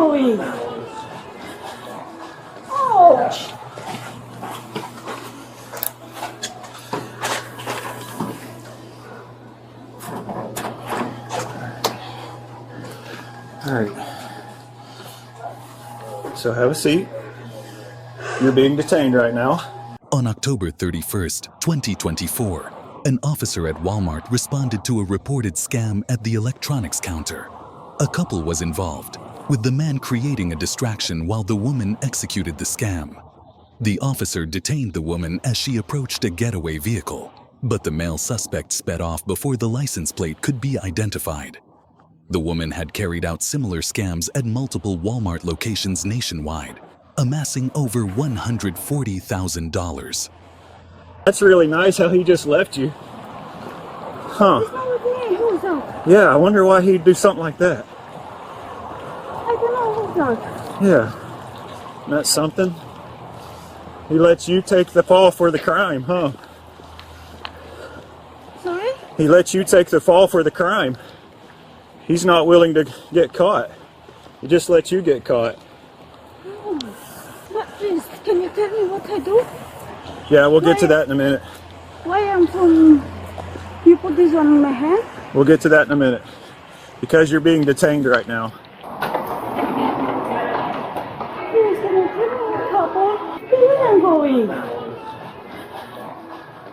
going? Ouch! All right. So have a seat. You're being detained right now. On October 31st, 2024, an officer at Walmart responded to a reported scam at the electronics counter. A couple was involved, with the man creating a distraction while the woman executed the scam. The officer detained the woman as she approached a getaway vehicle, but the male suspect sped off before the license plate could be identified. The woman had carried out similar scams at multiple Walmart locations nationwide, amassing over $140,000. That's really nice how he just left you. Huh. What's wrong with me? Who's that? Yeah, I wonder why he'd do something like that. I don't know who's that. Yeah. Isn't that something? He lets you take the fall for the crime, huh? Sorry? He lets you take the fall for the crime. He's not willing to get caught. He just lets you get caught. Oh. But please, can you tell me what I do? Yeah, we'll get to that in a minute. Why am from... You put this one in my hand? We'll get to that in a minute. Because you're being detained right now. Please, can you tell me what happened? Where am I going?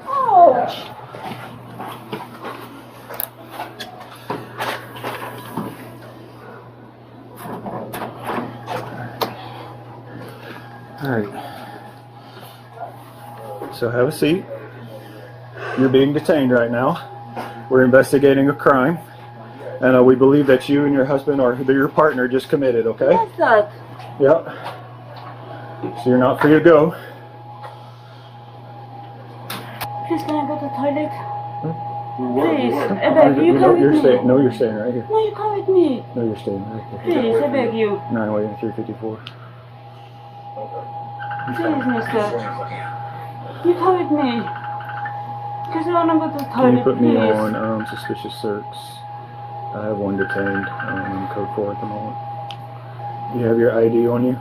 Ouch! All right. So have a seat. You're being detained right now. We're investigating a crime. And we believe that you and your husband or your partner just committed, okay? What's that? Yep. So you're not free to go. Please, can I go to the toilet? Please, I beg you, come with you're me. staying. No, you're staying right here. No, you come with me. No, you're staying right here. Please, I beg you. 9-354. Please, mister. You come with me. Because I want to go to the toilet, Can you put me please. on suspicious search? I have one detained in code 4 at the moment. You have your ID on you?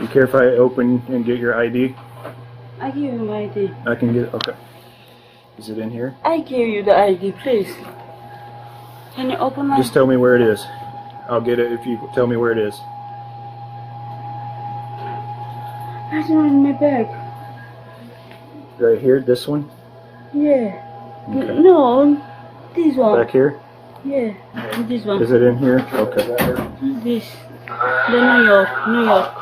You care if I open and get your ID? I give you my ID. I can get it? Okay. Is it in here? I give you the ID, please. Can you open my... Just tell me where it is. I'll get it if you tell me where it is. That's not in my bag. Right here, this one? Yeah. Okay. No, this one. Back here? Yeah, this one. Is it in here? Okay. This. The New York. New York.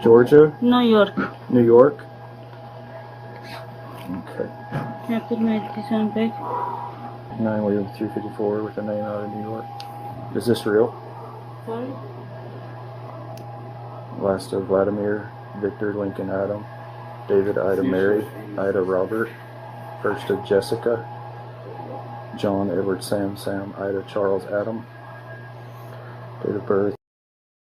Georgia? New York. New York? Okay. Can I put my this one back? 9-354 with a name out of New York. Is this real? Sorry? Last of Vladimir, Victor, Lincoln, Adam, David, Ida, Mary, Ida, Robert, first of Jessica, John, Edward, Sam, Ida, Charles, Adam, date of birth,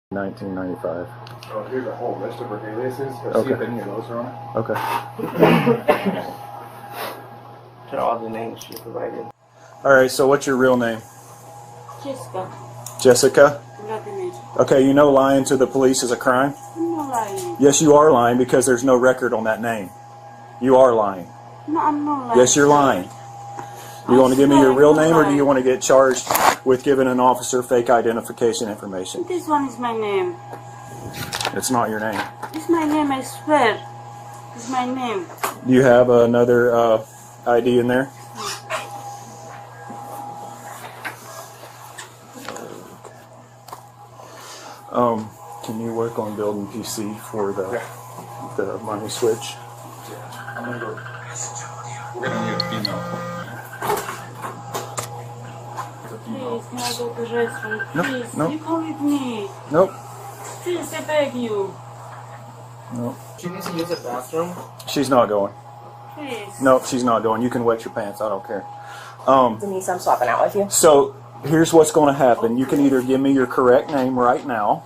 1995. So here's a whole list of her aliases. Let's see if any of those are on it. Okay. To all the names she provided. Alright, so what's your real name? Jessica. Jessica? Vladimir. Okay, you know lying to the police is a crime? I'm not lying. Yes, you are lying because there's no record on that name. You are lying. No, I'm not lying. Yes, you're lying. You want to give me your real name, or do you want to get charged with giving an officer fake identification information? This one is my name. It's not your name. It's my name, I swear. It's my name. Do you have another ID in there? Can you work on building PC for the money switch? I'm gonna go. We're gonna need a female. Please, can I go to the restroom? Nope, Please, nope. you come with me. Nope. Please, I beg you. Nope. She needs to use the bathroom. She's not going. Please. Nope, she's not going. You can wet your pants. I don't care. Denise, I'm swapping out with you. So here's what's going to happen. You can either give me your correct name right now,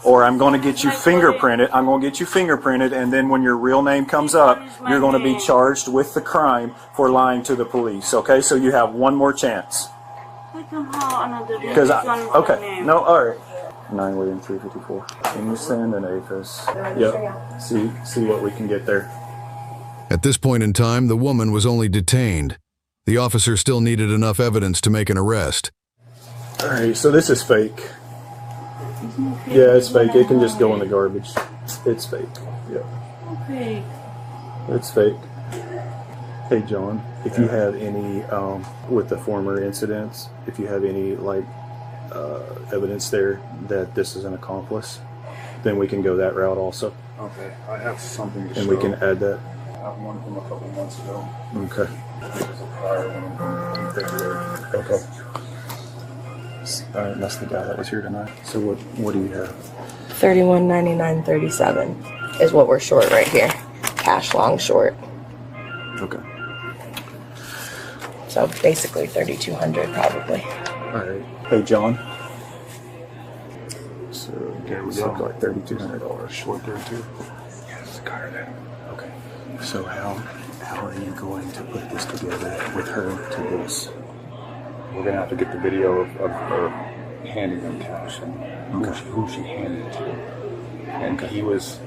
or I'm going to get you fingerprinted. I'm going to get you fingerprinted, and then when your real name comes up, you're going to be charged with the crime for lying to the police. Okay, so you have one more chance. I don't have another name. Because This one is my okay, name. no, all right. 9 William 354. Can you send an APHIS? Yep. See what we can get there. At this point in time, the woman was only detained. The officer still needed enough evidence to make an arrest. Alright, so this is fake. Yeah, it's fake. It can just go in the garbage. It's fake. Yeah. Okay. It's fake. Hey John, if you have any, with the former incidents, if you have any, like, evidence there that this is an accomplice, then we can go that route also. Okay, I have something to show. And we can add that. I have one from a couple months ago. Okay. It was a prior one in February. Okay. Alright, that's the guy that was here tonight. So what do you have? 31.99.37 is what we're short right here. Cash long short. Okay. So basically 3,200 probably. Alright. Hey John. So There we it's go. like $3,200. Short there too. Yes, got her there. Okay. So how are you going to put this together with her to this? We're gonna have to get the video of her handing them cash and who she handed it to. And he was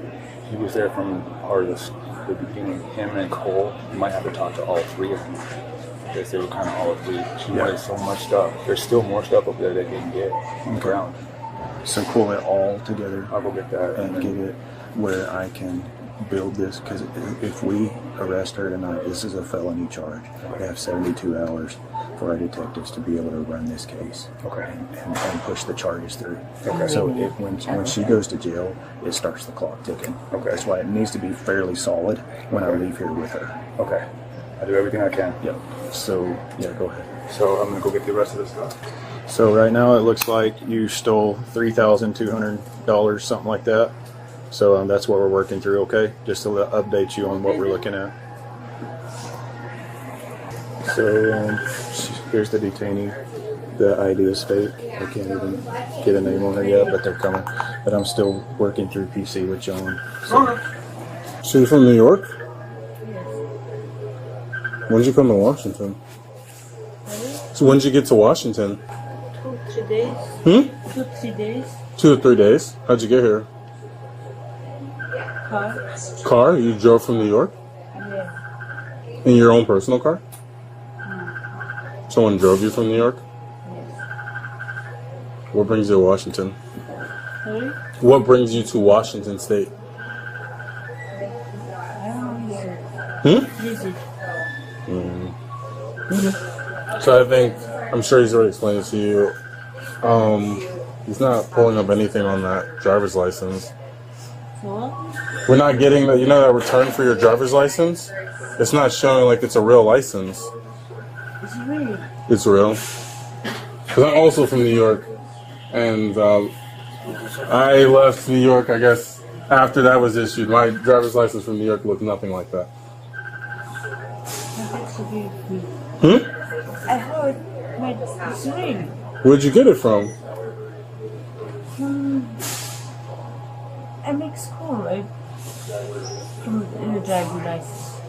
there from part of the beginning. Him and Cole. You might have to talk to all three of them because they were kind of all three. She wanted so much stuff. There's still more stuff up there they didn't get on the ground. So pull it all together I'll go get that and get it where I can build this, because if we arrest her tonight, this is a felony charge. We have 72 hours for our detectives to be able to run this case. Okay. And push the charges through. Okay. So when she goes to jail, it starts the clock ticking. Okay. That's why it needs to be fairly solid when I leave here with her. Okay. I do everything I can. Yep. So yeah, go ahead. So I'm gonna go get the rest of this stuff. So right now it looks like you stole $3,200, something like that. So that's what we're working through, okay? Just to update you on what we're looking at. So here's the detainee. The ID is fake. I can't even get a name on her yet, but they're coming. But I'm still working through PC with John. So. She's from New York? When did you come to Washington? So when did you get to Washington? 2-3 days. 2-3 days. 2 to 3 days. How'd you get here? Car. Car? You drove from New York? Yeah. In your own personal car? Someone drove you from New York? Yes. What brings you to Washington? Sorry? What brings you to Washington State? I don't know. Visit. So I think, I'm sure he's already explained it to you. He's not pulling up anything on that driver's license. What? We're not getting that, that return for your driver's license? It's not showing like it's a real license. It's real. It's real. Because I'm also from New York. And I left New York, I guess, after that was issued. My driver's license from New York looked nothing like that. I heard it's real. Where'd you get it from? I make school, right? From the driving license.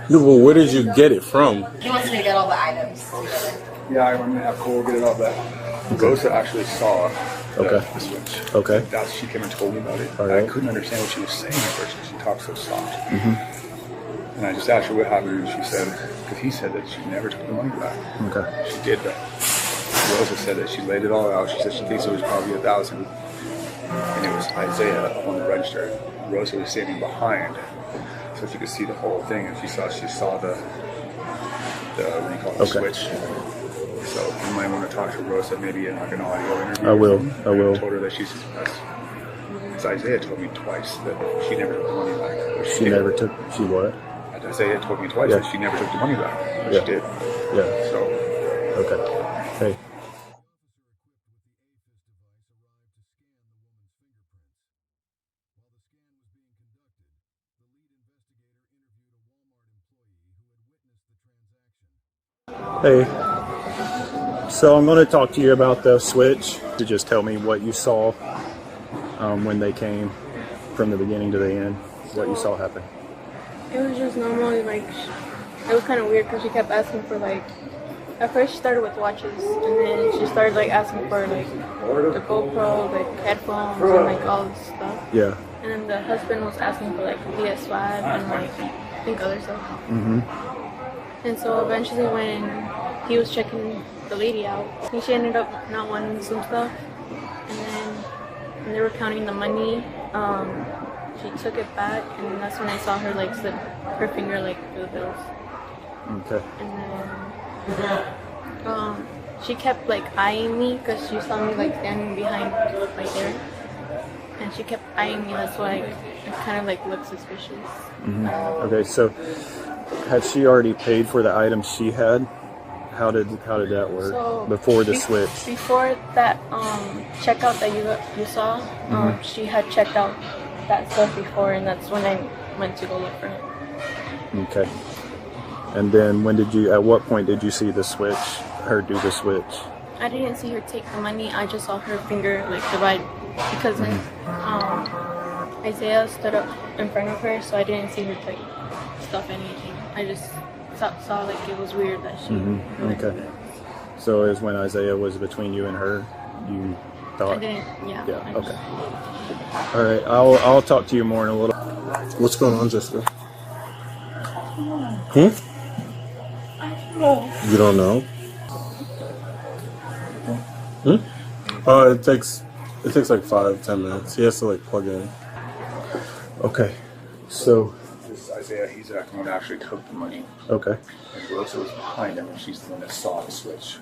No, well, where did you get it from? He wants me to get all the items together. Yeah, I'm gonna have Cole get it all back. Rosa actually saw the switch. Okay. She came and told me about it. All right. I couldn't understand what she was saying at first because she talked so soft. And I just asked her what happened, and she said, because he said that she never took the money back. Okay. She did that. Rosa said that she laid it all out. She said she thinks it was probably $1,000. And it was Isaiah on the register. Rosa was standing behind, so she could see the whole thing, and she saw the what do you call it, switch. So you might want to talk to Rosa maybe in like an audio interview. I will. I told her that she's because Isaiah told me twice that she never took the money back. She what? Isaiah told me twice that she never took the money back. But she did. Yeah. So. Okay. Hey. Hey. So I'm going to talk to you about the switch. To just tell me what you saw when they came from the beginning to the end. What you saw happen. It was just normally like, it was kind of weird because she kept asking for like, at first she started with watches and then she started like asking for like the GoPro, like headphones, and like all this stuff. Yeah. And then the husband was asking for like a PS5 and like I think other stuff. And so eventually when he was checking the lady out, she ended up not wanting some stuff. And then when they were counting the money, she took it back, and that's when I saw her like slip her finger like through the bills. Okay. And then she kept like eyeing me because she saw me like standing behind right there, and she kept eyeing me. That's why it kind of like looked suspicious. Okay, so had she already paid for the items she had? How did that work So before the switch? Before that checkout that you saw, she had checked out that stuff before, and that's when I went to go look for it. Okay. And then at what point did you see the switch, her do the switch? I didn't see her take the money. I just saw her finger like divide, because when Isaiah stood up in front of her, so I didn't see her like stuff anything. I just saw like it was weird that she. Okay. So it was when Isaiah was between you and her, you thought? I didn't. Yeah. Yeah. Okay. All right. I'll talk to you more in a little. What's going on, Jessica? You don't know? It takes like 5-10 minutes. He has to like plug in. Okay. So. This is Isaiah. He's the one that actually took the money. Okay. And Rosa was behind him, and she's the one that saw the switch.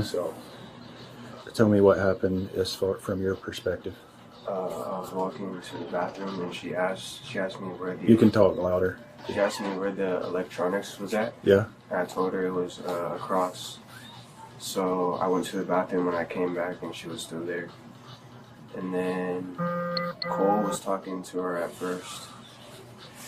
So. Tell me what happened as far from your perspective. I was walking to the bathroom, and she asked me where the. You can talk louder. She asked me where the electronics was at. Yeah. And I told her it was across. So I went to the bathroom and I came back and she was still there. And then Cole was talking to her at first.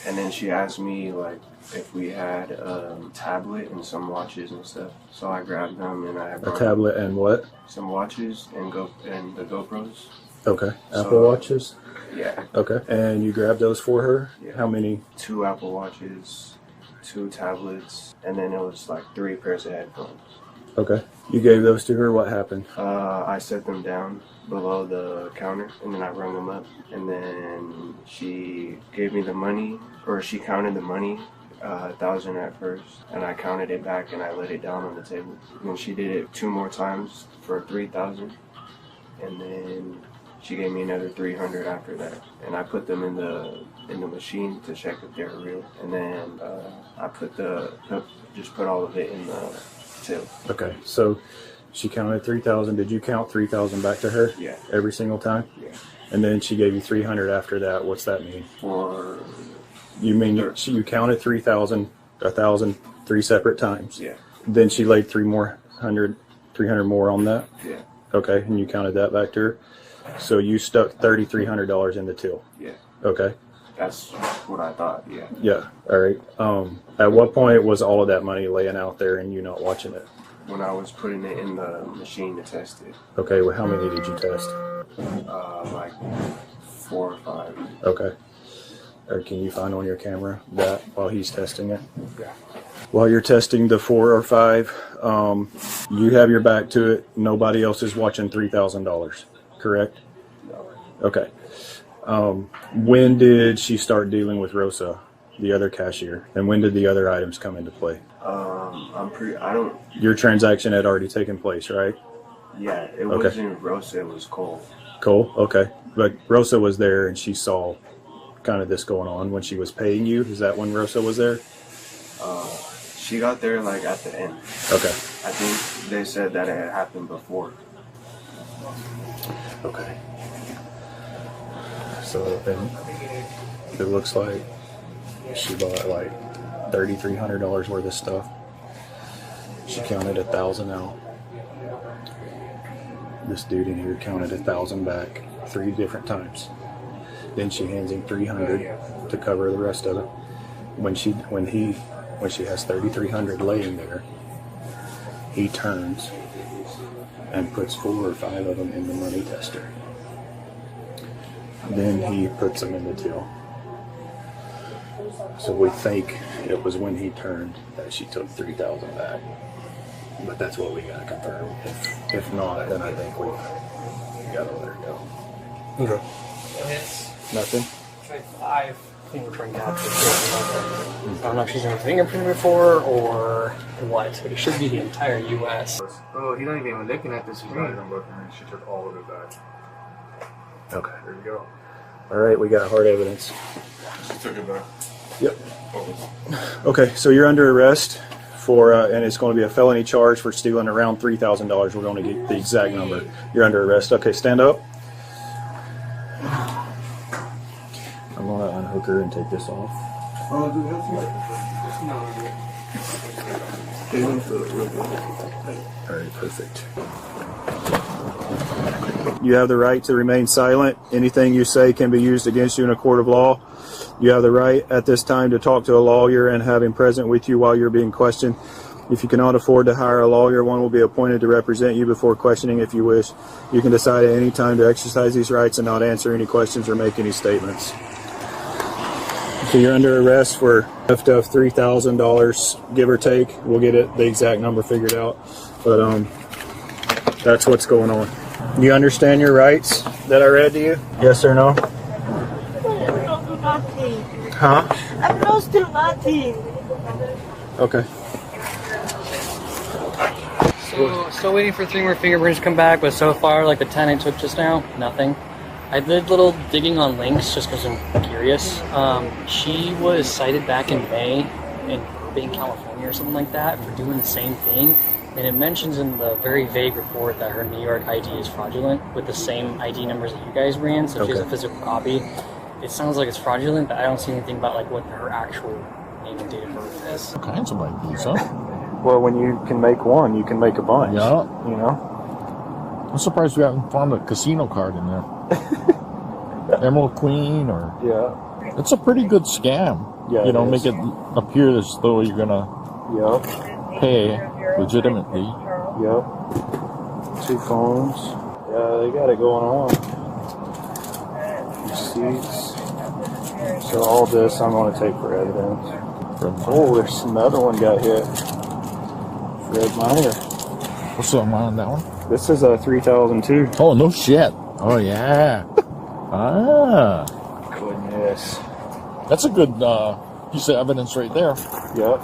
And then she asked me like if we had a tablet and some watches and stuff. So I grabbed them and I brought A tablet and what? some watches and the GoPros. Okay. Apple Watches? Yeah. Okay. And you grabbed those for her? Yeah. How many? 2 Apple Watches, 2 tablets, and then it was like 3 pairs of headphones. Okay. You gave those to her. What happened? I set them down below the counter, and then I rung them up, and then she gave me the money, or she counted the money, 1,000 at first, and I counted it back and I laid it down on the table. And then she did it 2 more times for 3,000, and then she gave me another 300 after that, and I put them in the machine to check if they were real, and then I just put all of it in the till. Okay. So she counted 3,000. Did you count 3,000 back to her? Yeah. Every single time? Yeah. And then she gave you 300 after that. What's that mean? For You mean you counted 3,000, 1,000, 3 separate times? yeah. Then she laid 300 more on that? Yeah. Okay. And you counted that back to her? So you stuck $3,300 in the till? Yeah. Okay. That's what I thought. Yeah. Yeah. All right. At what point was all of that money laying out there and you not watching it? When I was putting it in the machine to test it. Okay. Well, how many did you test? Like 4 or 5. Okay. Or can you find on your camera that while he's testing it? Yeah. While you're testing the 4 or 5, you have your back to it. Nobody else is watching $3,000, correct? No. Okay. When did she start dealing with Rosa, the other cashier, and when did the other items come into play? Your transaction had already taken place, right? Yeah, it Okay. wasn't Rosa, it was Cole. Cole? Okay. But Rosa was there and she saw kind of this going on when she was paying you. Is that when Rosa was there? She got there like at the end. Okay. I think they said that it had happened before. Okay. So then it looks like she bought like $3,300 worth of stuff. She counted 1,000 out. This dude in here counted 1,000 back 3 different times. Then she hands him 300 to cover the rest of it. When she has 3,300 laying there, he turns and puts 4 or 5 of them in the money tester. Then he puts them in the till. So we think it was when he turned that she took 3,000 back. But that's what we gotta confirm. If not, then I think You gotta let her go. Okay. Nothing? Tried 5 fingerprint captures. I don't know if she's done a fingerprint before or what, but it should be the entire U.S. Oh, he's not even looking at the screen. She took all of it back. Okay. There you go. All right, we got hard evidence. She took it back. Yep. Okay, so you're under arrest for, and it's going to be a felony charge for stealing around $3,000. We're going to get the exact number. You're under arrest. Okay, stand up. I'm going to unhook her and take this off. Oh, do that? All right, perfect. You have the right to remain silent. Anything you say can be used against you in a court of law. You have the right at this time to talk to a lawyer and have him present with you while you're being questioned. If you cannot afford to hire a lawyer, one will be appointed to represent you before questioning if you wish. You can decide at any time to exercise these rights and not answer any questions or make any statements. So you're under arrest for theft of $3,000, give or take. We'll get the exact number figured out. But that's what's going on. You understand your rights that I read to you? Yes or no? I'm not doing nothing. Huh? I'm not still nothing. Okay. So, still waiting for 3 more fingerprints to come back, but so far, like the 10 I took just now, nothing. I did little digging on links just because I'm curious. She was cited back in May in Burbank, California or something like that for doing the same thing. And it mentions in the very vague report that her New York ID is fraudulent with the same ID numbers that you guys ran, so she has a physical copy. It sounds like it's fraudulent, but I don't see anything about like what her actual name and date of birth is. All kinds of IDs, huh? Well, when you can make one, you can make a bunch. Yeah. You know? I'm surprised we haven't found a casino card in there. Emerald Queen or... Yeah. It's a pretty good scam. Yeah, you know, make it appear as though you're going to pay legitimately. Yep. 2 phones. Yeah, they got it going on. Receipts. So all this I'm going to take for evidence. Oh, there's another one got hit. Red Minor. What's the amount on that one? This is a 3,002. Oh, no shit. Oh, yeah. Ah. Goodness. That's a good piece of evidence right there. Yep.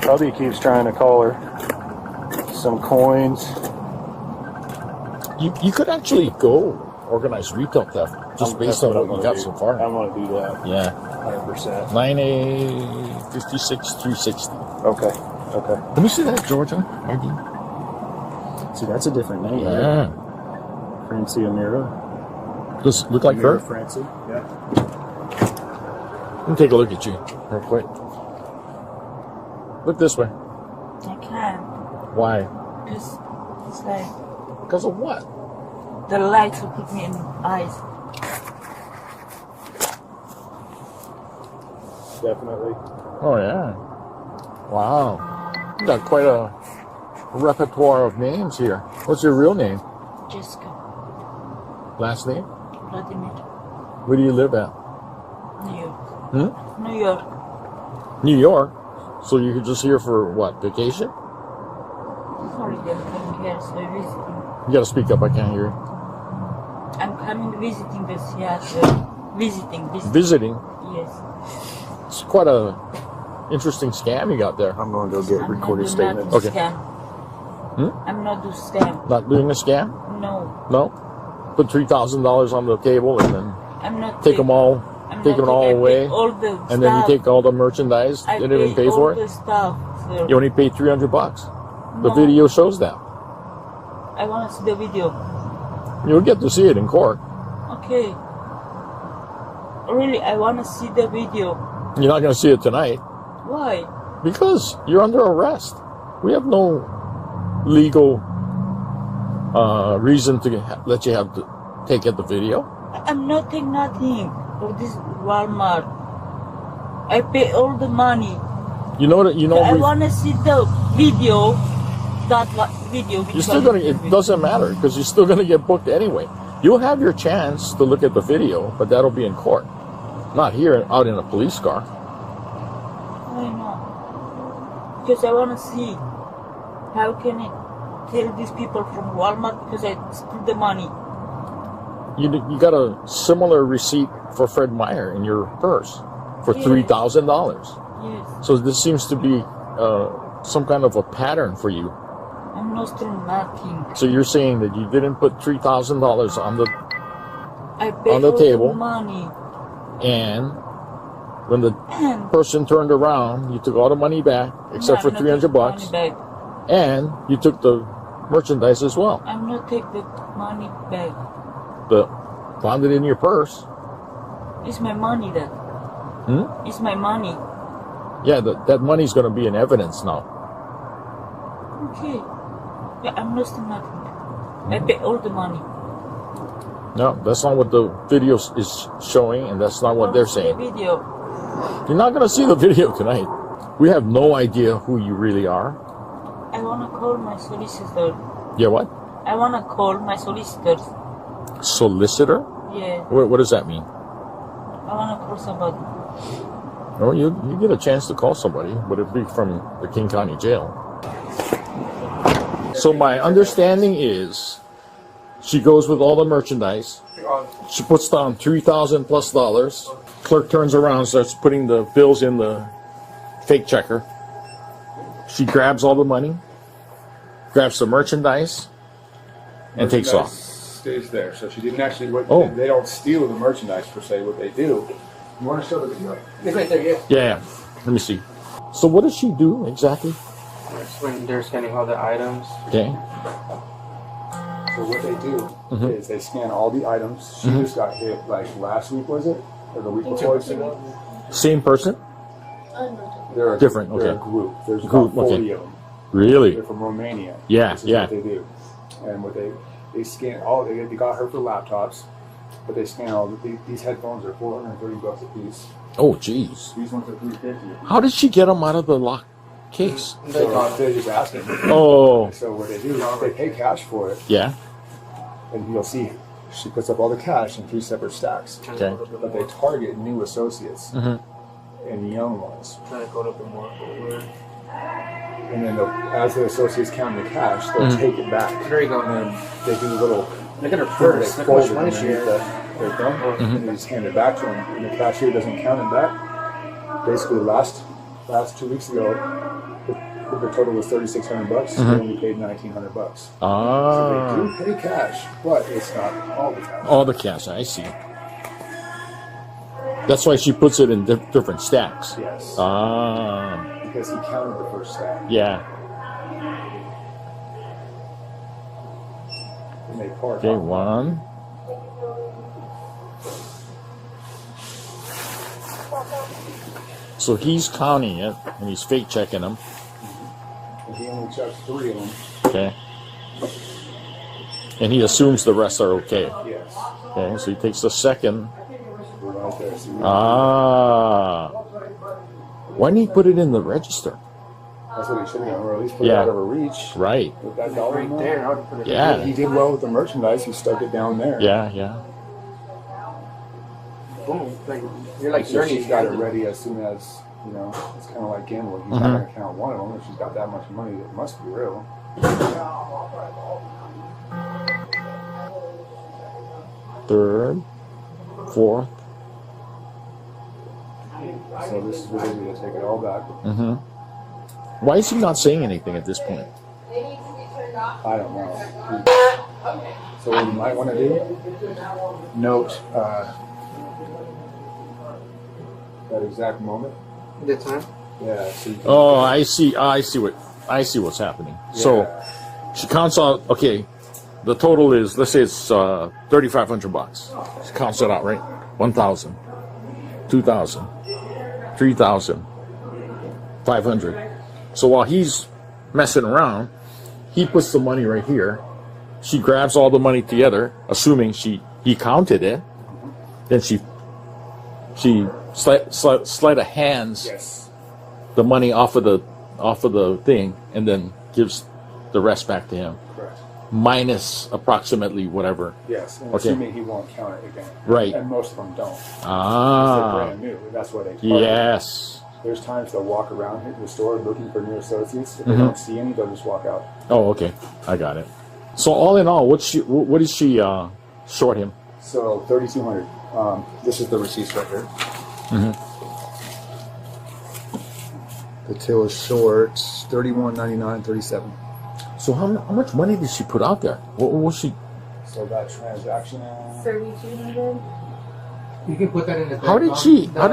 Hubby keeps trying to call her. Some coins. You could actually go organize retail theft just based on what you got so far. I'm going to do that. Yeah. 100%. 9A56360. Okay. Okay. Let me see that, Georgia ID. See, that's a different name. Yeah. Right? Francie Amira. Does it look like her? Francie. Yeah. Let me take a look at you real quick. Look this way. I can't. Why? Because it's like Because of what? the lights will put me in the eyes. Definitely. Oh, yeah. Wow. You got quite a repertoire of names here. What's your real name? Jessica. Last name? Vladimir. Where do you live at? New York. Hmm? New York. New York? So you're just here for what, vacation? Sorry, I'm coming here, so visiting. You gotta speak up, I can't hear you. I'm coming visiting the Seattle. Visiting. Visiting? Yes. It's quite a interesting scam you got there. I'm going to go get recorded statements. Okay. Scam. I'm not do scam. Not doing a scam? No. No? Put $3,000 on the table and then I'm not take them all away, all the and then you take all the merchandise. I You didn't even pay all for it. the stuff. So You only paid $300. The No. video shows that. I want to see the video. You'll get to see it in court. Okay. Really, I want to see the video. You're not going to see it tonight Why? because you're under arrest. We have no legal reason to let you have to take the video. I'm not taking nothing for this Walmart. I pay all the money. You know that I want to see the video. Video. You're still gonna. It doesn't matter because you're still gonna get booked anyway. You'll have your chance to look at the video, but that'll be in court, not here out in a police car. Why not? Because I want to see how can I tell these people from Walmart because I spent the money. you got a similar receipt for Fred Meyer in your purse for $3,000. Yes. So this seems to be some kind of a pattern for you. I'm not doing nothing. So you're saying that you didn't put $3,000 on the I paid on the all table. money. And when the person turned around, you took all the money back except for I'm not taking $300, money back. and you took the merchandise as well. I'm not take the money back. Found it in your purse. It's my money then. It's my money. Yeah, that money's going to be in evidence now. Okay. Yeah, I'm not doing nothing. I pay all the money. No, that's not what the video is showing, and that's not what they're saying. The video. You're not going to see the video tonight. We have no idea who you really are. I wanna call my solicitor. Yeah, what? I wanna call my solicitor. Solicitor? Yeah. What does that mean? I wanna call somebody. Oh, you get a chance to call somebody, but it'll be from the King County Jail. So my understanding is she goes with all the merchandise. She puts down $3,000 plus. Clerk turns around, starts putting the bills in the fake checker. She grabs all the money, grabs the merchandise, and takes off. Stays there, so she didn't actually. They don't steal the merchandise per se. What they do. You want to show the video? It's right there, yeah. Yeah. Let me see. So what does she do exactly? When they're scanning all the items. Okay. So what they do is they scan all the items. She just got hit like last week, was it? Or the week before? Same person? They're a, different. They're Okay. a group. There's Group, about 40 okay. of them. Really? They're from Romania. Yeah, This is yeah. what they do. And what they scan all. They got her for laptops, but they scan all. These headphones are $430 a piece. Oh, jeez. These ones are $350. How did she get them out of the lock case? So they're just asking. Oh. So what they do is they pay cash for it. Yeah. And you'll see she puts up all the cash in 3 separate stacks. Okay. But they target new associates and young ones. Trying to go up and more. And then as the associates count the cash, they'll take it back. There you go. And then they do a little. Look at her They purse. Look how fold much it money she underneath has. their thumb, and they just hand it back to them. And the cashier doesn't count it back. Basically, last 2 weeks ago, the total was $3,600. They only paid $1,900. Ah. So they do pay cash, but it's not all the cash. All the cash, I see. That's why she puts it in different stacks. Yes. Ah. Because he counted the first stack. Yeah. And they part Okay, one. So he's counting it, and he's fake checking them. And he only checks 3 of them. Okay. And he assumes the rest are okay. Yes. Okay, so he takes the second. Right there. So Ah. Why didn't he put it in the register? that's what he should have done, or at least put it Yeah. out of her reach. Right. With that dollar Right there. I would put it Yeah. He did well with the merchandise. He stuck it down there. Yeah, yeah. Boom. Like, you're like So she's journey. got it ready as soon as, it's kind of like gambling. He's not going to count one of them. If she's got that much money, it must be real. Third, fourth. So this is what they do. They take it all back. Why is he not saying anything at this point? I don't know. So what you might want to do, note that exact moment. The time? Yeah. So you can, Oh, I see what's happening. So she counts out. Okay, the total is, let's say it's $3,500. She counts it out, right? 1,000, 2,000, 3,000, 500. So while he's messing around, he puts the money right here. She grabs all the money together, assuming he counted it. Then she sleight of hands yes. the money off of the thing, and then gives the rest back to him, Correct. minus approximately whatever. Yes. And Okay. assuming he won't count it again. Right. And most of them don't. Ah. They're brand new. That's why they. Yes. There's times they'll walk around the store looking for new associates. If they don't see any, they'll just walk out. Oh, okay. I got it. So all in all, what did she short him? So 3,200. This is the receipts right here. The till is short, 31.99, 37. So how much money did she put out there? What was she? So that transaction. 3,200. You can put that in the. How did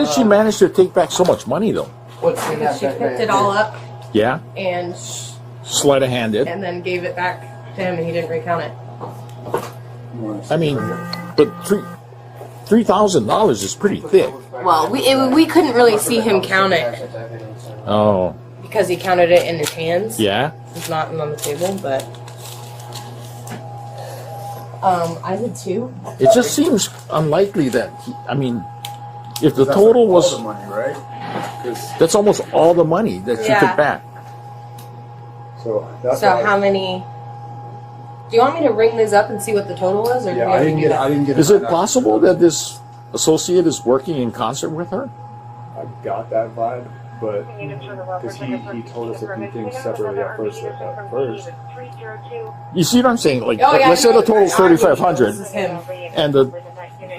she manage to take back so much money though? What's in that? She picked it all up Yeah, and sleight of hand it. and then gave it back to him, and he didn't recount it. I mean, but $3,000 is pretty thick. Well, we couldn't really see him count it Oh, because he counted it in his hands. yeah. It's not on the table, but I did too. It just seems unlikely that if the total was all the money, right? that's almost all the money that she Yeah. took back. So that's So how many? Do you want me to ring these up and see what the total was, or do you Yeah, want I me didn't to do get. that? I didn't get. Is it possible that this associate is working in concert with her? I got that vibe, but because he told us a few things separately at first. You see what I'm saying? Like, Oh, yeah, let's say the total is This 3,500, is him. and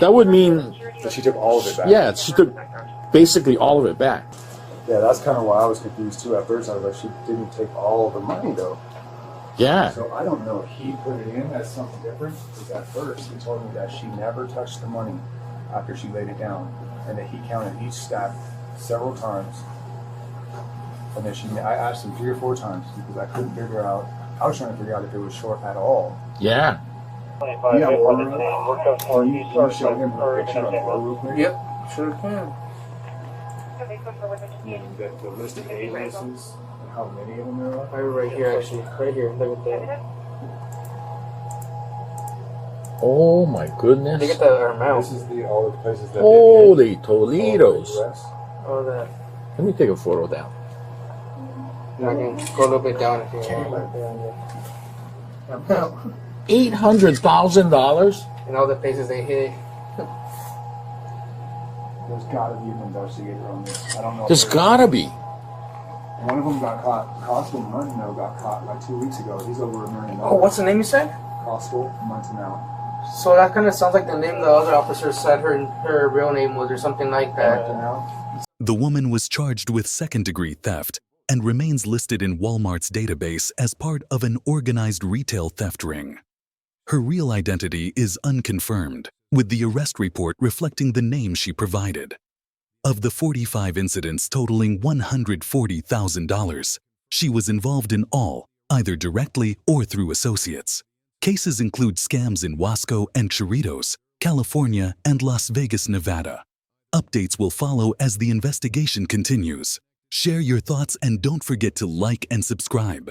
that would mean So she took all of it back. yeah, she took basically all of it back. Yeah, that's kind of why I was confused too at first. I was like, she didn't take all of the money though. Yeah. So I don't know if he put it in as something different. Because at first he told me that she never touched the money after she laid it down, and that he counted each stack several times. And then I asked him 3 or 4 times because I couldn't figure out. I was trying to figure out if it was short at all. Yeah. You have order. Can you show him her picture on the floor real quick? Yep, sure can. The list of aliases and how many of them there are. Right here, actually. Right here. Look at that. Oh my goodness. Look at the amount. This is all the places that. Holy Toledos. All that. Let me take a photo down. I can go a little bit down if you want. $800,000. And all the places they hit. There's got to be an investigator on this. I don't know. There's gotta be. One of them got caught. Costal Montanel got caught like 2 weeks ago. He's over $1 million. Oh, what's the name you said? Costal Montanel. So that kind of sounds like the name the other officer said her real name was, or something like that. The woman was charged with second-degree theft and remains listed in Walmart's database as part of an organized retail theft ring. Her real identity is unconfirmed, with the arrest report reflecting the name she provided. Of the 45 incidents totaling $140,000, she was involved in all, either directly or through associates. Cases include scams in Wasco and Cerritos, California, and Las Vegas, Nevada. Updates will follow as the investigation continues. Share your thoughts and don't forget to like and subscribe.